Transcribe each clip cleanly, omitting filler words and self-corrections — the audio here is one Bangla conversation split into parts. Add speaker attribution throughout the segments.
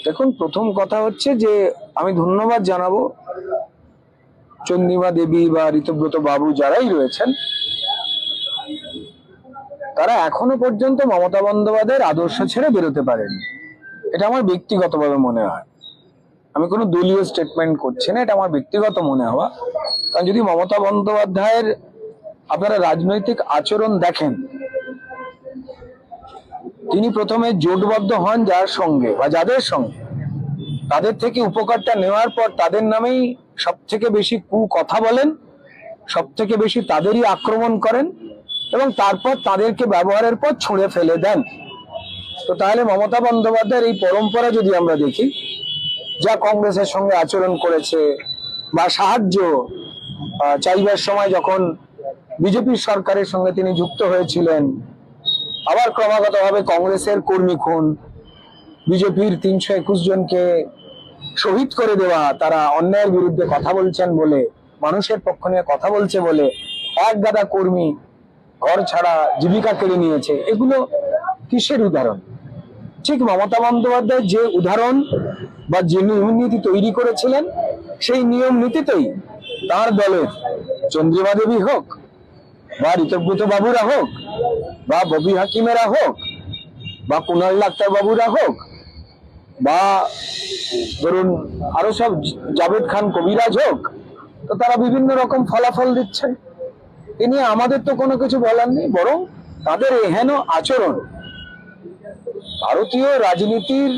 Speaker 1: দেখুন, প্রথম কথা হচ্ছে যে আমি ধন্যবাদ জানাবো চন্দ্রিমা দেবী বা ঋতব্রত বাবু যারাই রয়েছেন, তারা এখনো পর্যন্ত মমতা বন্দ্যোপাধ্যায়ের আদর্শ ছেড়ে বেরোতে পারেনি। এটা আমার ব্যক্তিগতভাবে মনে হয়। আমি কোনো দলীয় স্টেটমেন্ট করছি না, এটা আমার ব্যক্তিগত মনে হওয়া। কারণ যদি মমতা বন্দ্যোপাধ্যায়ের আপনারা রাজনৈতিক আচরণ দেখেন, তিনি প্রথমে জোটবদ্ধ হন যার সঙ্গে বা যাদের সঙ্গে, তাদের থেকে উপকারটা নেওয়ার পর তাদের নামেই সব থেকে বেশি কথা বলেন, সব থেকে বেশি তাদেরই আক্রমণ করেন এবং তারপর তাদেরকে ব্যবহারের পর ছুঁড়ে ফেলে দেন। তো তাহলে মমতা বন্দ্যোপাধ্যায়ের এই পরম্পরা যদি আমরা দেখি, যা কংগ্রেসের সঙ্গে আচরণ করেছে বা সাহায্য চাইবার সময় যখন বিজেপির সরকারের সঙ্গে তিনি যুক্ত হয়েছিলেন, আবার ক্রমাগতভাবে কংগ্রেসের কর্মী খুন, বিজেপির 321 জনকে শহীদ করে দেওয়া, তারা অন্যায়ের বিরুদ্ধে কথা বলছেন বলে, মানুষের পক্ষ নিয়ে কথা বলছে বলে এক গাদা কর্মী ঘর ছাড়া জীবিকা কেড়ে নিয়েছে, এগুলো কিসের উদাহরণ? ঠিক মমতা বন্দ্যোপাধ্যায় যে উদাহরণ বা যে নিয়ম নীতি তৈরি করেছিলেন, সেই নিয়ম নীতিতেই তার দলের চন্দ্রিমা দেবী হোক বা ঋতব্রত বাবুরা হোক বা ববি হাকিমেরা হোক বা কুণাল ডাক্তার বাবুরা হোক বা ধরুন আরো সব জাভেদ খান কবিরাজ হোক, তো তারা বিভিন্ন রকম ফলাফল দিচ্ছেন। এ নিয়ে আমাদের তো কোনো কিছু বলার নেই, বরং তাদের এহেন আচরণ ভারতীয় রাজনীতির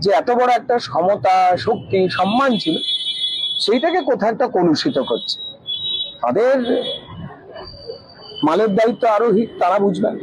Speaker 1: যে এত বড় একটা সমতা, শক্তি, সম্মান ছিল, সেইটাকে কোথাও একটা কলুষিত করছে। তাদের মালের দায়িত্ব আরোহী, তারা বুঝবেন।